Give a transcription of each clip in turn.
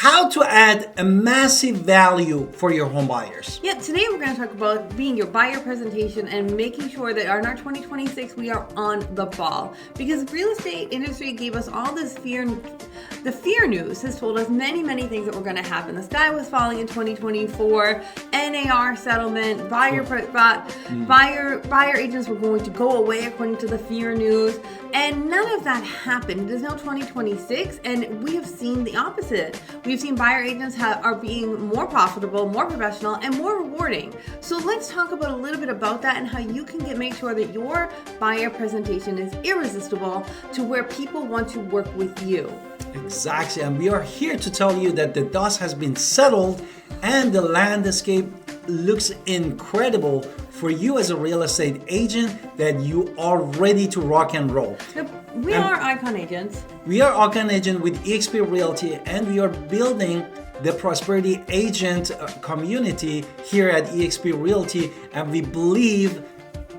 how to add a massive value for your home buyers. Yeah, today we're going to talk about being your buyer presentation and making sure that in our 2026 we are on the ball. Because the real estate industry gave us all this fear. The fear news has told us many things that were going to happen. The sky was falling in 2024, NAR settlement, buyer agents were going to go away according to the fear news, and none of that happened. It is now 2026, and we have seen the opposite. We've seen buyer agents are being more profitable, more professional, and more rewarding. So let's talk about a little bit about that and how you can make sure that your buyer presentation is irresistible to where people want to work with you. Exactly, and we are here to tell you that the dust has been settled and the landscape looks incredible for you as a real estate agent, that you are ready to rock and roll. We are Icon Agents. We are Icon Agent with eXp Realty, and we are building the prosperity agent community here at eXp Realty, and we believe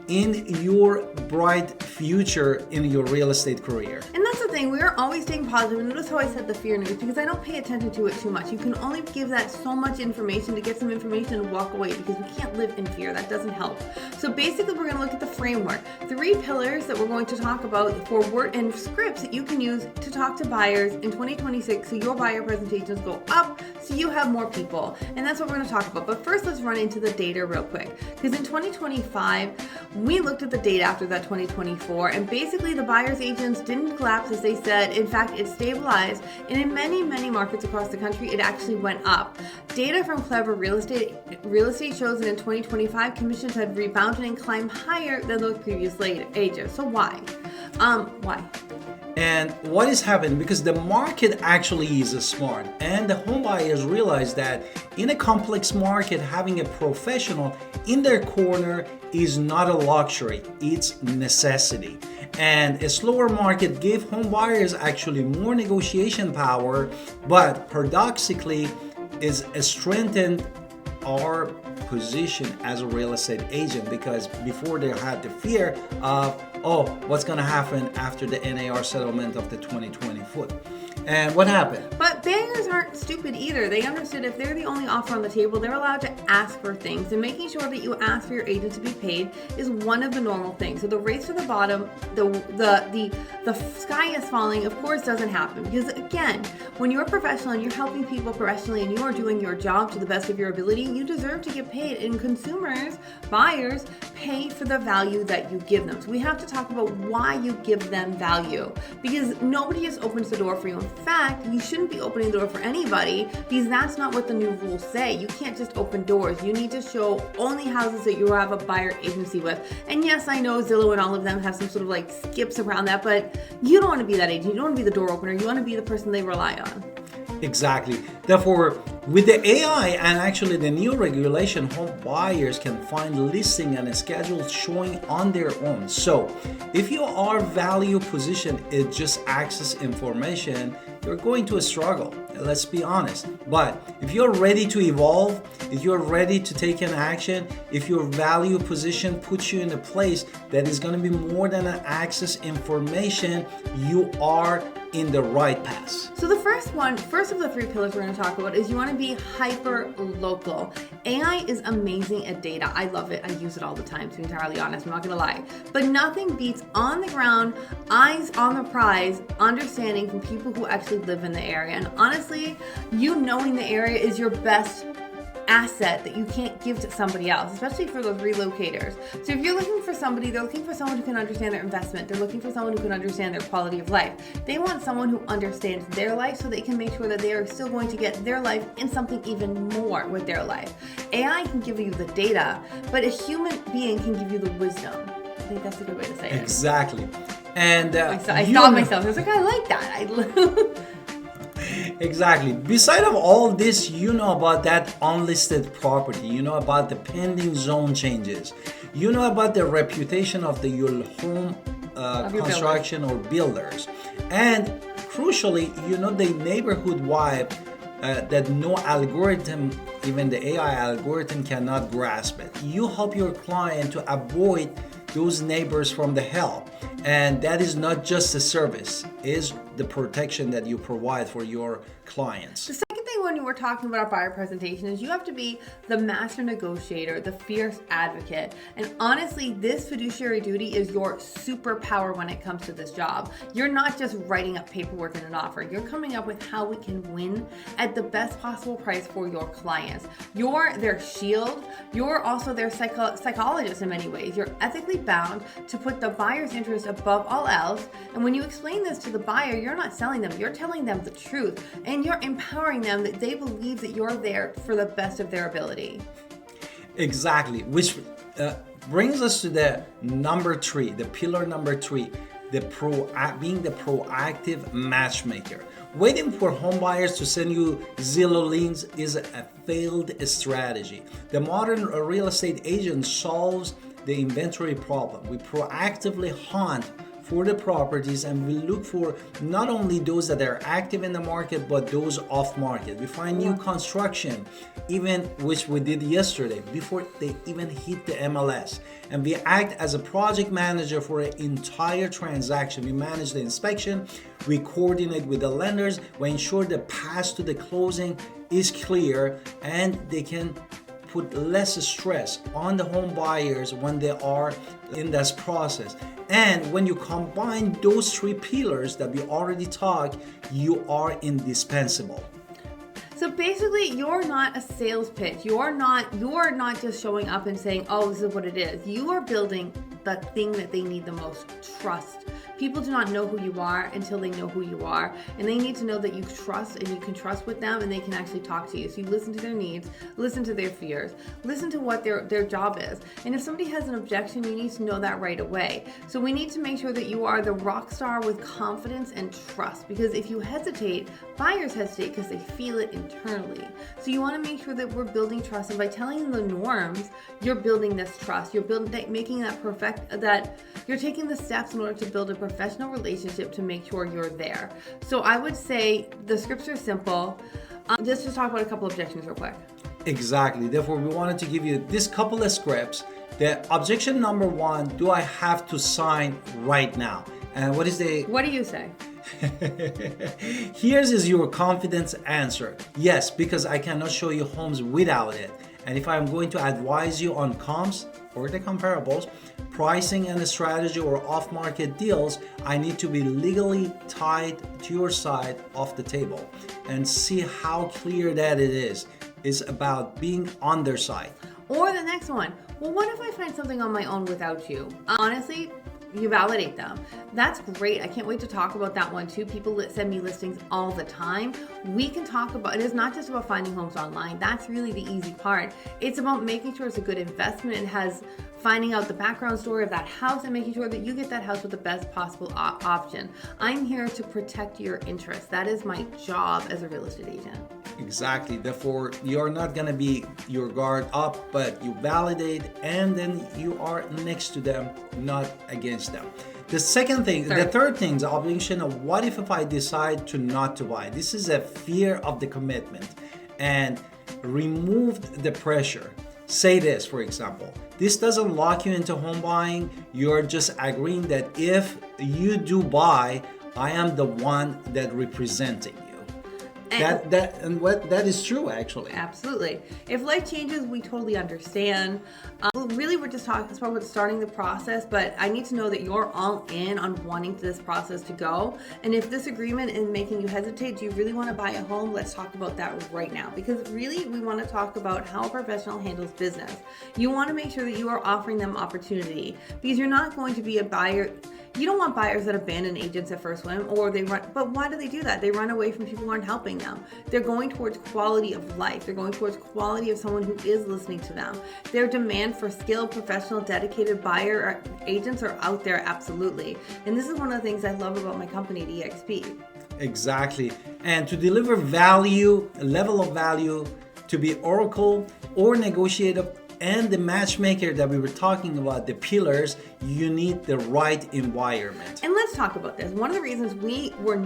in your bright future in your real estate career. And that's the thing, we are always staying positive. And notice how I said the fear news, because I don't pay attention to it too much. You can only give that so much information to get some information and walk away, because we can't live in fear. That doesn't help. So basically we're going to look at the framework, 3 pillars that we're going to talk about for word and scripts that you can use to talk to buyers in 2026 so your buyer presentations go up, so you have more people. And that's what we're going to talk about. But first, let's run into the data real quick, because in 2025 we looked at the data after that 2024, and basically the buyer's agents didn't collapse as they said. In fact, it stabilized, and in many markets across the country it actually went up. Data from Clever Real Estate shows that in 2025 commissions had rebounded and climbed higher than those previous ages. So why? And what is happening? Because the market actually is smart, and the home buyers realize that in a complex market, having a professional in their corner is not a luxury, it's necessity. And a slower market gave home buyers actually more negotiation power, but paradoxically is strengthened our position as a real estate agent, because before they had the fear of, what's going to happen after the NAR settlement of the 2024. And what happened? But buyers aren't stupid either. They understood if they're the only offer on the table, they're allowed to ask for things, and making sure that you ask for your agent to be paid is one of the normal things. So the race to the bottom, the sky is falling, of course, doesn't happen, because again, when you're a professional and you're helping people professionally and you are doing your job to the best of your ability, you deserve to get paid. And consumers, buyers, pay for the value that you give them. So we have to talk about why you give them value, because nobody just opens the door for you. In fact, you shouldn't be opening the door for anybody, because that's not what the new rules say. You can't just open doors. You need to show only houses that you have a buyer agency with. And yes, I know Zillow and all of them have some sort of like skips around that, but you don't want to be that agent. You don't want to be the door opener. You want to be the person they rely on. Exactly. Therefore, with the AI and actually the new regulation, home buyers can find listing and schedules showing on their own. So if you are value position is just access information, you're going to struggle. Let's be honest. But if you're ready to evolve, if you're ready to take an action, if your value position puts you in a place that is going to be more than an access information, you are in the right path. So the first of the 3 pillars we're going to talk about is you want to be hyper local. AI is amazing at data. I love it. I use it all the time, to be entirely honest. I'm not going to lie. But nothing beats on the ground, eyes on the prize, understanding from people who actually live in the area. And honestly, you knowing the area is your best asset that you can't give to somebody else, especially for those relocators. So if you're looking for somebody, they're looking for someone who can understand their investment. They're looking for someone who can understand their quality of life. They want someone who understands their life so they can make sure that they are still going to get their life and something even more with their life. AI can give you the data, but a human being can give you the wisdom. I think that's a good way to say it. Exactly. And I stopped myself. I was like, I like that. Exactly. Beside of all this, you know about that unlisted property. You know about the pending zone changes. You know about the reputation of your home construction or builders. And crucially, you know the neighborhood vibe that no algorithm, even the AI algorithm, cannot grasp it. You help your client to avoid those neighbors from the hell. And that is not just a service, is the protection that you provide for your clients. The second thing when we're talking about our buyer presentation is you have to be the master negotiator, the fierce advocate. And honestly, this fiduciary duty is your superpower when it comes to this job. You're not just writing up paperwork and an offer. You're coming up with how we can win at the best possible price for your clients. You're their shield. You're also their psychologist in many ways. You're ethically bound to put the buyer's interest above all else. And when you explain this to the buyer, you're not selling them. You're telling them the truth. And you're empowering them that they believe that you're there for the best of their ability. Exactly, which brings us to the number 3, the pillar number 3, being the proactive matchmaker. Waiting for home buyers to send you Zillow links is a failed strategy. The modern real estate agent solves the inventory problem. We proactively hunt for the properties and we look for not only those that are active in the market but those off market. We find new construction, even which we did yesterday before they even hit the MLS, and we act as a project manager for an entire transaction. We manage the inspection, we coordinate with the lenders, we ensure the path to the closing is clear, and they can put less stress on the home buyers when they are in this process. And when you combine those 3 pillars that we already talked, you are indispensable. So basically, you're not a sales pitch. You're not just showing up and saying, oh, this is what it is. You are building the thing that they need the most, trust. People do not know who you are until they know who you are, and they need to know that you trust and you can trust with them and they can actually talk to you. So you listen to their needs, listen to their fears, listen to what their job is. And if somebody has an objection, you need to know that right away. So we need to make sure that you are the rock star with confidence and trust, because if you hesitate, buyers hesitate because they feel it internally. So you want to make sure that we're building trust, and by telling them the norms, you're building this trust. You're making that you're taking the steps in order to build a professional relationship to make sure you're there. So I would say the scripts are simple. Let's just talk about a couple objections real quick. Exactly. Therefore, we wanted to give you this couple of scripts. The objection number 1, do I have to sign right now? And what do you say? Here's is your confidence answer. Yes, because I cannot show you homes without it. And if I'm going to advise you on comps or the comparables, pricing and strategy or off-market deals, I need to be legally tied to your side off the table and see how clear that it is. It's about being on their side. Or the next one, well, what if I find something on my own without you? Honestly, you validate them. That's great. I can't wait to talk about that one too. People send me listings all the time. We can talk about, it is not just about finding homes online. That's really the easy part. It's about making sure it's a good investment and has finding out the background story of that house and making sure that you get that house with the best possible option. I'm here to protect your interests. That is my job as a real estate agent. Exactly. Therefore, you're not going to be your guard up, but you validate and then you are next to them, not against them. The third thing is the obligation of what if I decide to not to buy. This is a fear of the commitment, and remove the pressure. Say this, for example, this doesn't lock you into home buying. You're just agreeing that if you do buy, I am the one that representing you. That is true, actually. Absolutely. If life changes, we totally understand. Really, we're just talking about starting the process, but I need to know that you're all in on wanting this process to go. And if this agreement is making you hesitate, do you really want to buy a home? Let's talk about that right now, because really, we want to talk about how a professional handles business. You want to make sure that you are offering them opportunity, because you're not going to be a buyer. You don't want buyers that abandon agents at first whim, or they run. But why do they do that? They run away from people who aren't helping them. They're going towards quality of life. They're going towards quality of someone who is listening to them. Their demand for skilled, professional, dedicated buyer agents are out there, absolutely. And this is one of the things I love about my company, EXP. Exactly. And to deliver value, a level of value, to be Oracle or Negotiator and the matchmaker that we were talking about, the pillars, you need the right environment. And let's talk about this. One of the reasons we were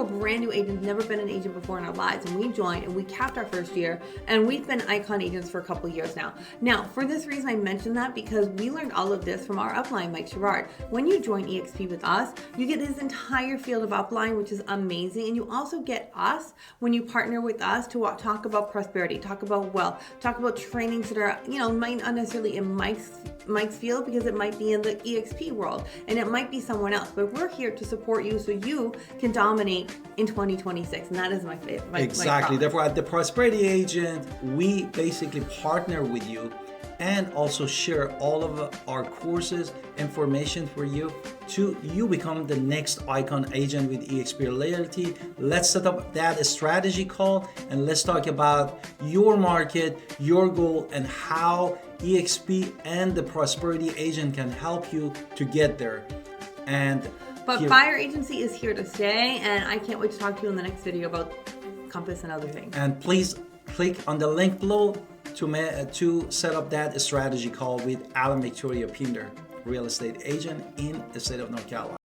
brand new agents, never been an agent before in our lives, and we joined and we capped our first year, and we've been icon agents for a couple years now. Now, for this reason, I mentioned that because we learned all of this from our upline, Mike Sherrard. When you join EXP with us, you get this entire field of upline, which is amazing, and you also get us when you partner with us to talk about prosperity, talk about wealth, talk about trainings that are, might not necessarily in Mike's field, because it might be in the EXP world and it might be someone else, but we're here to support you so you can dominate in 2026, and that is my favorite. Exactly. Therefore, at the Prosperity Agent, we basically partner with you and also share all of our courses, information for you to become the next icon agent with EXP Realty. Let's set up that strategy call and let's talk about your market, your goal, and how EXP and the Prosperity Agent can help you to get there. But buyer agency is here to stay, and I can't wait to talk to you in the next video about Compass and other things. And please click on the link below to set up that strategy call with Alan Victoria Pinder, real estate agent in the state of North Carolina.